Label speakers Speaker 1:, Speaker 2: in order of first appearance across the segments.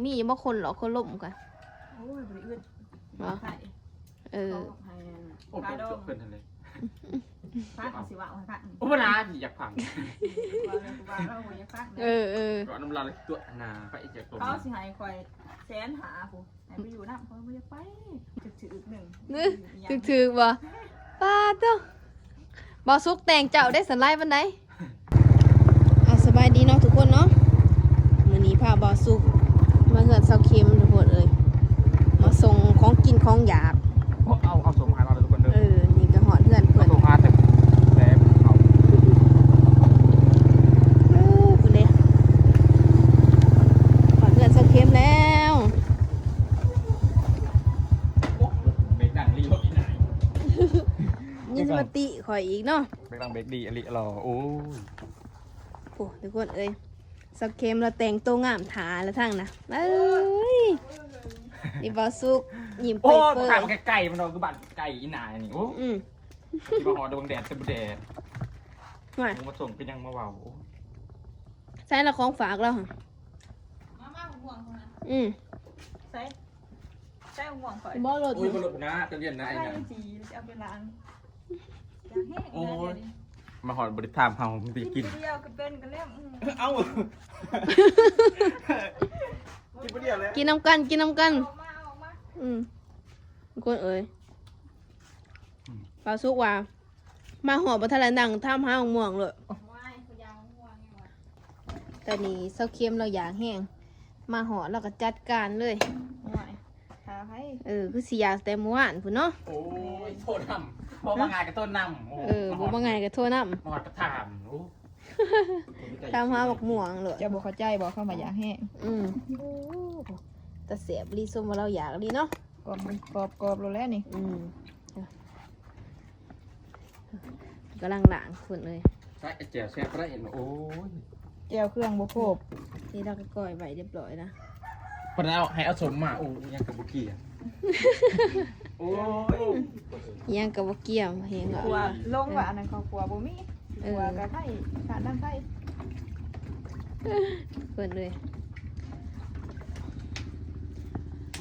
Speaker 1: มีบ่คนหรอคนล่มกัน
Speaker 2: โอ้ยบริอึดไข่
Speaker 1: เออ
Speaker 3: โอ้เป็นเพื่อนทะเล
Speaker 2: พักสิว่าพัก
Speaker 3: โอ้นาอยากพังก่อนน้ำลายตัวนาไปอีกจากตัว
Speaker 2: เขาสิหายคอยแสนหาผู้หายไปอยู่น้ำเขาไม่ได้ไปถือหนึ่ง
Speaker 1: ถือบ่ป้าเต้าบ่ซุกแต่งเจ้าได้สันไล่บันไดสบายดีเนาะทุกคนเนาะมื้อนี้พาบ่ซุกมาเฮือนเซาเค็มทุกคนเอ้ยมาส่งของกินของอยาก
Speaker 3: เอาส่งมาให้เราทุกคนเด้อ
Speaker 1: นี่ก็หอดเฮือนเพิ่น
Speaker 3: ส่งมาแต่เอา
Speaker 1: คุณเด้หอดเฮือนเซาเค็มแล้ว
Speaker 3: เบรกดังรีรถอีไหน
Speaker 1: นี่สมาติข่อยอีกเนาะ
Speaker 3: เบรกดังเบรกดีอลิรอโอ้ย
Speaker 1: โอ้ทุกคนเอ้ยสักเค็มเราแต่งตัวงามถาแล้วทั้งนะเอ้ยนี่บอสุกยิ้มไปเปิด
Speaker 3: ถ่ายมาไก่มันเราคือบัตรไก่อีหนานี่โอ้มาหอดวงแดดเต็มแดดมาส่งเป็นยังมาว่าว
Speaker 1: ใช่ละของฝากเรา
Speaker 2: มาห่วงคนนั้นใช่ห่วงข่อย
Speaker 1: บอรถ
Speaker 3: อุ้ยบอรถนะจะเรียนนะไอ้
Speaker 2: นะจีจะเอาไปล้าง
Speaker 3: โอ้ยมาหอดบริษัทเฮาดีกิน
Speaker 2: เดียวก็เป็นกันแล้ว
Speaker 3: เอากินเดียวเลย
Speaker 1: กินน้ำกันคนเอ้ยปลาสุกว่ามาหอบบัทลันดังท่ามห้าม่วงเลยแต่นี่เซาเค็มเราอยากแห้งมาหอเราก็จัดการเลยคือสิอยากแต่เมื่อวานพุ่นเนาะ
Speaker 3: โอ้ยโทษน้ำบอกว่าไงกับต้นน้ำ
Speaker 1: บอกว่าไงกับโทษน้ำ
Speaker 3: หอดกระถาม
Speaker 1: ตามหาบอกม่วงเลย
Speaker 2: จะบอกเข้าใจบอกเข้ามาอยากแห้ง
Speaker 1: แต่เสียบรีส้มว่าเราอยากรีเนาะ
Speaker 2: กรอบแล้วนี่
Speaker 1: กำลังหลังคุณเลย
Speaker 3: ใช่เจียวแซ่บได้เห็นโอ้ย
Speaker 2: เจียวเครื่องบุโคบ
Speaker 1: นี่เราก็ก่อยไว้เรียบร้อยนะ
Speaker 3: พอแล้วให้เอาสมมาโอ้ยังกับบุกี้โอ้ย
Speaker 1: ยังกับบุกี้เฮง
Speaker 2: กลัวลงว่าอันนั้นเขากลัวบ่มีกลัวกระไผ่ขาดน้ำไผ่
Speaker 1: เปิดเลย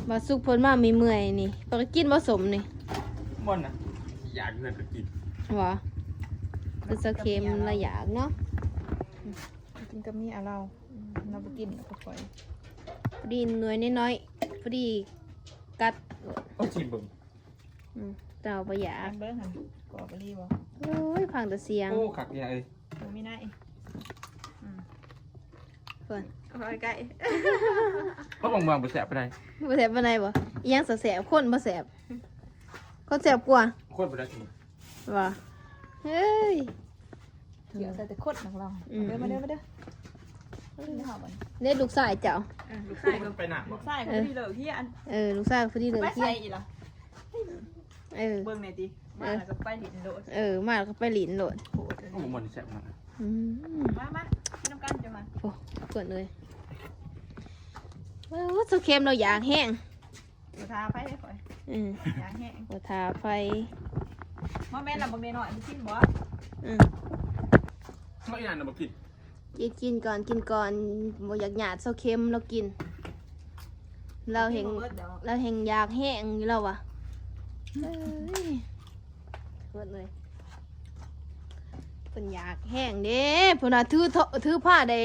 Speaker 1: มาสุกพ้นมามีเมื่อยนี่ปกกินผสมนี่
Speaker 3: มันนะอยากเงินก็กิน
Speaker 1: วะคือสเค็มละอยากเนาะ
Speaker 2: กินกับมีอะไรเราไปกินก็ค่อย
Speaker 1: พอดีหน่วยน้อยๆพอดีกัด
Speaker 3: โอ้ชิมบึง
Speaker 1: เต่าประหยัด
Speaker 2: เบิ้งหันกรอบไปรีบ่
Speaker 1: โอ้ยพังแต่เสียง
Speaker 3: โอ้ขักใหญ่
Speaker 2: ไม่ได้
Speaker 1: เปิด
Speaker 2: ไก่
Speaker 3: ก็บางๆไปแสบไปไหน
Speaker 1: ไปแสบไปไหนบ่ยังแสบคนมาแสบคนแสบกว่า
Speaker 3: คนไปได้จริง
Speaker 1: ว่ะเฮ้ย
Speaker 2: เดี๋ยวแต่โคตรหนักเราเด้อมาเด้อ
Speaker 1: เนี่ยลูกชายเจ้า
Speaker 2: ลูกชายไปหนักลูกชายพอดีเลยที่อัน
Speaker 1: ลูกชายพอดีเลย
Speaker 2: ที่อีหรอเบิ้งไหนดีมาแล้วก็ไปหลินโหลด
Speaker 1: มาแล้วก็ไปหลินโหลด
Speaker 3: โอ้มันแสบมาก
Speaker 2: มาน้ำกันจะมา
Speaker 1: โอ้เปิดเลยว่าสุเค็มเราอยากแห้ง
Speaker 2: ทาไฟได้ค่อยอยากแห้ง
Speaker 1: ทาไฟ
Speaker 2: มาแม่ลำบากเดนหน่อยชิมบ่
Speaker 3: ไม่นานนะมา
Speaker 1: กินก่อนบ่อยากหยาดสุเค็มเรากินเราเห็นอยากแห้งอยู่แล้ววะเปิดเลยเป็นอยากแห้งเด้พอน่ะถือผ้าได้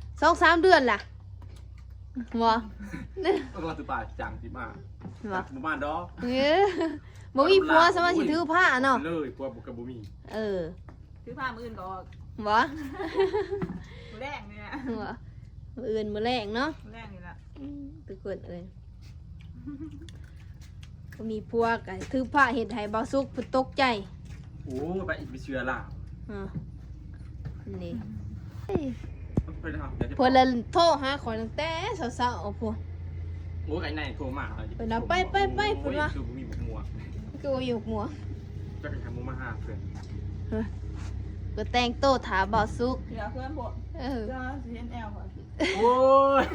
Speaker 1: 2-3 เดือนล่ะบ่
Speaker 3: ก็ถือผ้าจังที่มาบ้านดอก
Speaker 1: บ่มีผัวสมาสิถือผ้าเนาะ
Speaker 3: เลยผัวบ่กับบ่มี
Speaker 2: ถือผ้ามื้ออื่นก็
Speaker 1: บ่
Speaker 2: มื้อแรงเนี่ย
Speaker 1: บ่มื้ออื่นมื้อแรงเนาะ
Speaker 2: มื้อแรงนี่ล่ะ
Speaker 1: ทุกคนเอ้ยก็มีผัวก็ถือผ้าเฮ็ดให้บ่สุกเพิ่นตกใจ
Speaker 3: โอ้ไปอีกไปเชื่อล่ะ
Speaker 1: นี่
Speaker 3: เ
Speaker 1: พื่อนเลยโทรหาขอตั้งแต่เช้าๆพวก
Speaker 3: โอ้ไอ้นายโทรมา
Speaker 1: เพิ่นเอาไปเพิ่นว่า
Speaker 3: คือมีหมวก
Speaker 1: คืออยู่หมวก
Speaker 3: จะไปทำมุมาหาเพื่อน
Speaker 1: ก็แต่งโตถาบ่สุก
Speaker 2: เดี๋ยวเพื่อนบอกจะเห็นแอลก่อน
Speaker 3: โอ้ย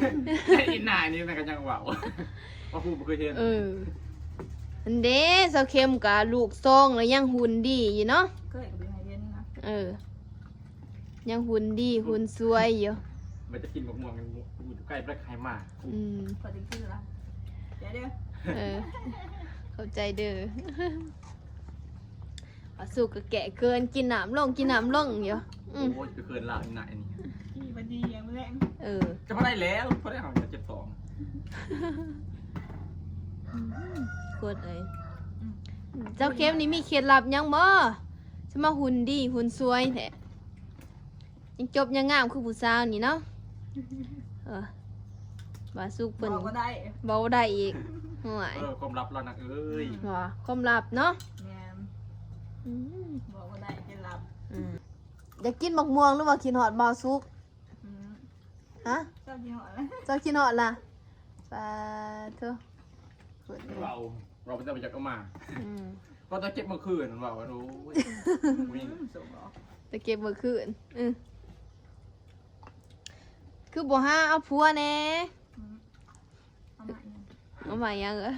Speaker 3: ไอ้นายนี่มันก็ยังว่าวว่าผู้บ่เคยเห็น
Speaker 1: อันเด้เซาเค็มกับลูกซองแล้วยังหุ่นดีอยู่เนาะ
Speaker 2: เคยกับเย็นนะ
Speaker 1: ยังหุ่นดีหุ่นสวยอยู่
Speaker 3: มันจะกินมะม่วงกัน ไก่ไปไข่มา
Speaker 2: พอถึงขึ้นละเดี๋ยวเด้อ
Speaker 1: เออเข้าใจเด้อว่าสุกก็แกะเกินกินน้ำลงอยู่
Speaker 3: โอ้ยไปเกินละอีหน่ายนี่
Speaker 2: ที่บันดียังไม่แรง
Speaker 1: เออ
Speaker 3: จะพอได้แล้วพอได้เอาเจ็บสอง
Speaker 1: โคตรเอ้ยเจ้าเข้มนี่มีเคล็ดลับยังบ่จะมาหุ่นดีหุ่นสวยแท้ยังจบยังงามคือผู้สาวนี่เนาะเออว่าสุกเพิ่น
Speaker 2: บอกก็ได้
Speaker 1: เบาได้อีกห่วย
Speaker 3: ความลับเรานักเอ้ย
Speaker 1: ว่าความลับเนาะ
Speaker 2: แม่น
Speaker 1: อืม
Speaker 2: บอกก็ได้เป็นลับ
Speaker 1: อยากกินบักม่วงหรือว่ากินหอดเบาสุกฮะ
Speaker 2: เจ้าที่หอแล้ว
Speaker 1: เจ้ากินหอดล่ะปลาเถอะเปิดเลย
Speaker 3: เราเป็นเจ้าไปจากก็มา
Speaker 1: อืม
Speaker 3: ก็จะเก็บเมื่อคืนว่าว่าโอ้ยวิ่ง
Speaker 2: ส่งหรอ
Speaker 1: จะเก็บเมื่อคืนคือบ่ห้าเอาผัวแน่
Speaker 2: เอามาอีก
Speaker 1: เอามายังเหรอ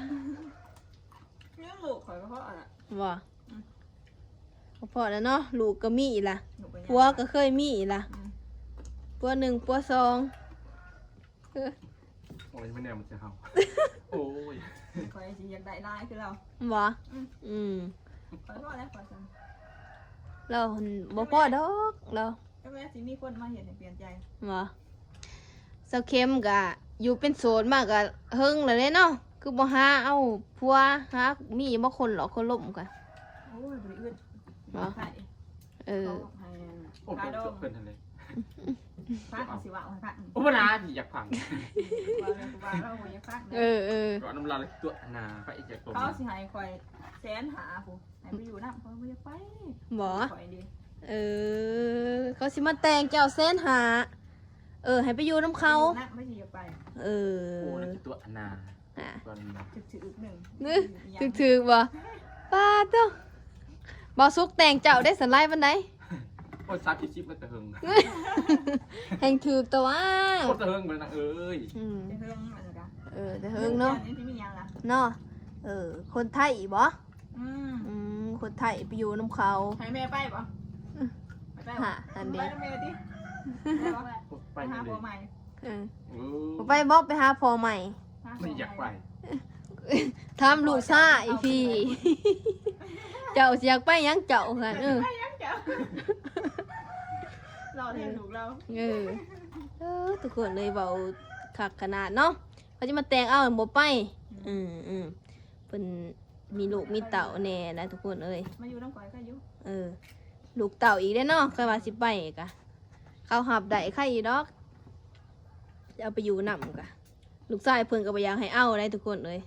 Speaker 2: เรื่องลูกข่อยก็เพราะอะไร
Speaker 1: บ่ก็พอแล้วเนาะลูกก็มีอีกล่ะ
Speaker 2: หนูไป
Speaker 1: ผัวก็เคยมีอีกล่ะผัวหนึ่งผัวสอง
Speaker 3: โอ้ยไม่แน่มันจะเห่าโอ้ย
Speaker 2: ข่อยสิอยากได้ลายคือเรา
Speaker 1: บ่
Speaker 2: ข่อยก็แล้วข่อยสั่ง
Speaker 1: เราบ่พอดอกเรา
Speaker 2: ก็แม่สิมีคนมาเห็นเปลี่ยนใจ
Speaker 1: บ่เสาเข้มก็อยู่เป็นโสดมากก็เฮิงแล้วเด้เนาะคือบ่หาเอาผัวหามีบ่คนหรอกคนล้มกัน
Speaker 2: โอ้ยบริอึด
Speaker 1: บ่เออ
Speaker 3: โอ้ยจบเกินทันเลย
Speaker 2: พักสิว่าพัก
Speaker 3: โอ้ยนาที่อยากผัง
Speaker 2: ว่าเราอยากพัก
Speaker 1: เออ
Speaker 3: ก่อนน้ำลายตัวนาไปอีกจากตัว
Speaker 2: เขาสิให้ข่อยแสนหาผู้ให้ไปอยู่น้ำเขาไม่อยากไป
Speaker 1: บ่
Speaker 2: ข่อยดี
Speaker 1: เขาสิมาแต่งเจ้าแสนหาให้ไปอยู่น้ำเขา
Speaker 2: น้ำไม่สิอยากไป
Speaker 3: โอ้ยตัวนาตัวนา
Speaker 2: ถึกๆหนึ่ง
Speaker 1: ถึกบ่ป้าเต้าบ่สุกแต่งเจ้าได้สันไลปานใด
Speaker 3: โอ้ยซัดชิปมันจะหึง
Speaker 1: แห่งถึกตัวว่า
Speaker 3: โคตรจะหึงเลยนะเอ้ย
Speaker 2: จะเรื่องอะไรกัน
Speaker 1: จะเฮิงเนาะ
Speaker 2: นี่ที่มียังล่ะ
Speaker 1: เนาะคนไทยบ่
Speaker 2: อืม
Speaker 1: คนไทยไปอยู่น้ำเขา
Speaker 2: ให้แม่ไปปะไปไป
Speaker 1: หาอันเดี
Speaker 2: ไป
Speaker 1: ยว
Speaker 2: กับแม่ดิ
Speaker 3: ไป
Speaker 2: ไปหา
Speaker 3: เล
Speaker 2: ผัวย ใหม่
Speaker 1: ไปบอกไปหาพ่อใหม่
Speaker 3: ไม่อยากไป
Speaker 1: ทำลูกซ่าอีพี่ เจ้าอยากไปยังเจ้าค่ะ
Speaker 2: ไปยังเจ้าเราเรียนถูกเรา
Speaker 1: ทุกคนเลยเบาคักขนาดเนาะเขาจะมาแต่งเอาบ่ไปเป็นมีลูกมีเต่าแน่นะทุกคนเอ้ย
Speaker 2: มาอยู่น้ำก่อยก็อยู่
Speaker 1: ลูกเต่าอีกได้เนาะเคยว่าสิไปกะเขาหับได้ใครอีดอกจะเอาไปอยู่นำกะลูกชายเพิ่นก็บ่อยากให้เอาได้ทุกคนเลย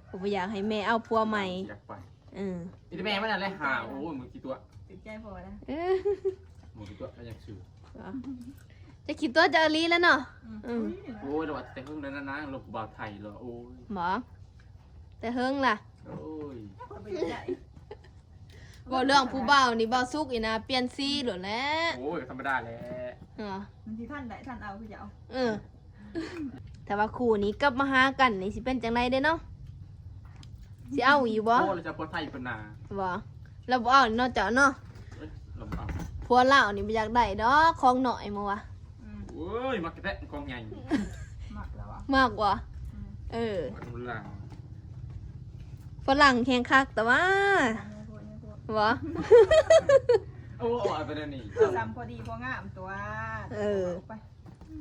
Speaker 1: ก็บ่อยากให้แม่เอาผัวใหม่
Speaker 3: อยากไป
Speaker 1: Ừ.
Speaker 3: อีแม่มันอะไรหาโอ้ยมึงกี่ตัว
Speaker 2: ติดใจพอนะ
Speaker 3: มึงกี่ตัวก็ยังชื่อ
Speaker 1: จะคิดตัวจะอลีแล้วเนาะ
Speaker 3: โอ้ยเราแต่เพิ่งนั้นนะเราบ่าวไทยเหรอโอ้ย
Speaker 1: หมอแต่เฮิงล่ะ
Speaker 3: โอ้ย
Speaker 2: ไปใหญ่
Speaker 1: บอกเรื่องผู้บ่าวนี่บ่าวซุกอีนะเปลี่ยนซีหลดแล้ว
Speaker 3: โอ้ยธรรมดาแหละ
Speaker 2: ที่ท่านไหนท่านเอาคือจะเอา
Speaker 1: แต่ว่าคู่นี้กลับมาหากันนี่สิเป็นจังไรเด้เนาะสิเอาอยู่บ่
Speaker 3: โอ้เราจะพอไทยเป็นนา
Speaker 1: บ่เราบ่เอาเนาะเจ้าเนาะ
Speaker 3: ลำบาก
Speaker 1: ผัวเรานี่บ่อยากได้ดอกของหน่อยมัวะ
Speaker 3: โอ้ยมากระแทกกองใหญ่
Speaker 2: หมักแล้วอ่ะ
Speaker 1: มากกว่า
Speaker 3: ดูหลัง
Speaker 1: ฝรั่งแข่งคักแต่ว่าบ่
Speaker 3: โอ้ยไปเดี๋ยวนี้
Speaker 2: ซ้ำพอดีพองามตัว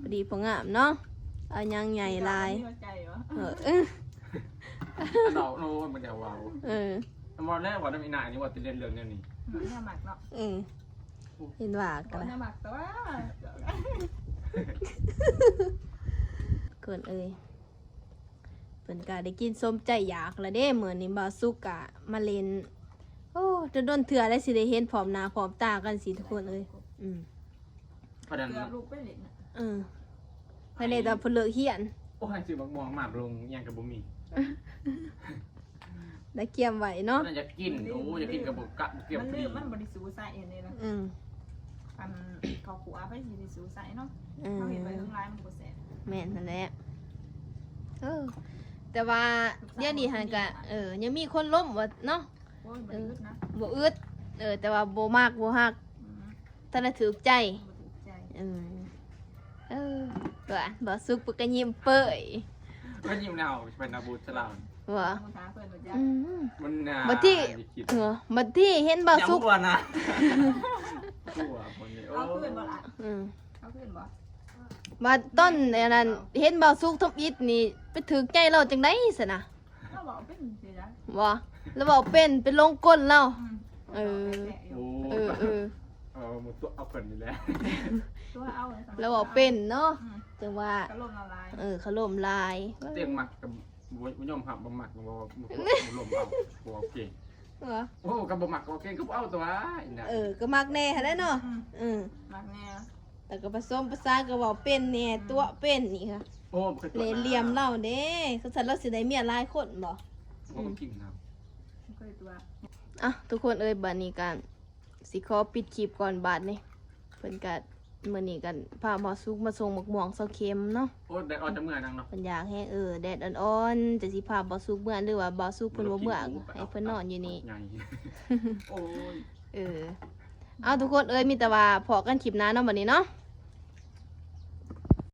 Speaker 1: พอดีพองามเนาะเอายังใหญ่ลาย
Speaker 2: ใจวะ
Speaker 3: เราโน้มันเดี๋ยวว้าวมอแรกว่าน้ำอีนายนี่ว่าจะเรียนเรื่องนี้
Speaker 2: เนี่ยหมักเนาะ
Speaker 1: เห็นว่ากัน
Speaker 2: เนี่ยหมักตัว
Speaker 1: เกินเพิ่นก็ได้กินส้มใจอยากละเด้เหมือนนี่บ่าวสุกกะมาเล่นโอ้จะโดนเถื่อแล้วสิได้เห็นพร้อมหน้าพร้อมตากันสิทุกคน
Speaker 3: ประเด็น
Speaker 2: เกือบลูกไปเหล็ก
Speaker 1: ภายในตอนเพิ่นเลิกเฮียน
Speaker 3: โอ้ยซื้อบักม่วงหมากลงยังกับบุมี
Speaker 1: ได้เกียมไว้เนาะ
Speaker 3: น่าจะกินโอ้ยจะกินกับบุกกะเกี่ยว
Speaker 2: มัน
Speaker 3: ปี
Speaker 2: ลืมมันบริสุทธิ์ใส่เองเลยนะเขาขัวไปสิบริสุทธิ์ใส่เนาะเขาเห็นไปทั้งร้ายมันก็แสบ
Speaker 1: แม่นนั่นแหละแต่ว่าเดี๋ยวนี้หันกะยังมีคนล้มว่าเนาะ
Speaker 2: โอ้ยบริสุทธิ์นะ
Speaker 1: บ่อึดแต่ว่าบ่มากบ่ฮักถ้าได้ถูกใจ
Speaker 2: บริสุทธิ์ใจ
Speaker 1: ว่าบ่สุกปึกก็ยิ้มเป้ย
Speaker 3: ก็ยิ้มแนวเป็นอาบูสลาม
Speaker 1: ว่า
Speaker 2: มึงท้าเพื่อนหมดจ้ะ
Speaker 1: อืม
Speaker 3: มันน่า
Speaker 1: บัดที่บัดที่เห็นบ่สุก
Speaker 3: อย่าพูดนะพูดคนนี้โอ้
Speaker 2: เอาเพื่อนบ่ล่ะ
Speaker 1: อืม
Speaker 2: เอาเพื่อนบ่
Speaker 1: มาต้นอันนั้นเห็นบ่สุกทบอิดนี่ไปถึกใจเราจังได๋ซะนะ
Speaker 2: เราบอกเป็นสิจ้ะ
Speaker 1: บ่แล้วบอกเป็นลงก้นเรา
Speaker 3: โอ้
Speaker 1: เออเออ
Speaker 3: มึงตัวเอาเกินนี่แหละ
Speaker 2: ตัวเอา
Speaker 1: แล้วบอกเป็นเนาะจังว่า
Speaker 2: ก็ลมละลาย
Speaker 1: เขาล่มลาย
Speaker 3: เตียงหมักกับบุญยมหับบะหมักบ่ลมเอาบ่เก่ง
Speaker 1: เหรอ
Speaker 3: โอ้กับบะหมักบ่เก่งก็เอาตัวน่ะ
Speaker 1: ก็มักแน่หั่นแหละเนาะอืม
Speaker 2: มักแน่
Speaker 1: แต่ก็ผสมผสานก็เว้าเป็นแน่ตัวเป็นนี่ค่ะ
Speaker 3: โอ้เคยตัว
Speaker 1: เหลี่ยมเราเด้เขาซั่นเราสิได้เมียหลายคนบ่
Speaker 3: โอ้กินครับ
Speaker 2: เคยตัว
Speaker 1: อ่ะทุกคนเอ้ยบัดนี้กันสิขอปิดคลิปก่อนบาดนี้เพิ่นก็มื้อนี้กันพาหมอสุกมาส่งหมกม่วงเซาเค็มเนาะ
Speaker 3: โอ้ได้ออกจากเมื่อนังเนาะ
Speaker 1: เพิ่นอยากให้แดดอ่อนๆจะสิพาบ่สุกเมื่อหรือว่าบ่สุกเพิ่นบ่เมื่อให้เพิ่นนอนอยู่นี่
Speaker 3: ใหญ่โอ้ย
Speaker 1: เอาทุกคนเอ้ยมีแต่ว่าพอกันคลิปหน้าเนาะบัดนี้เนาะ
Speaker 3: โ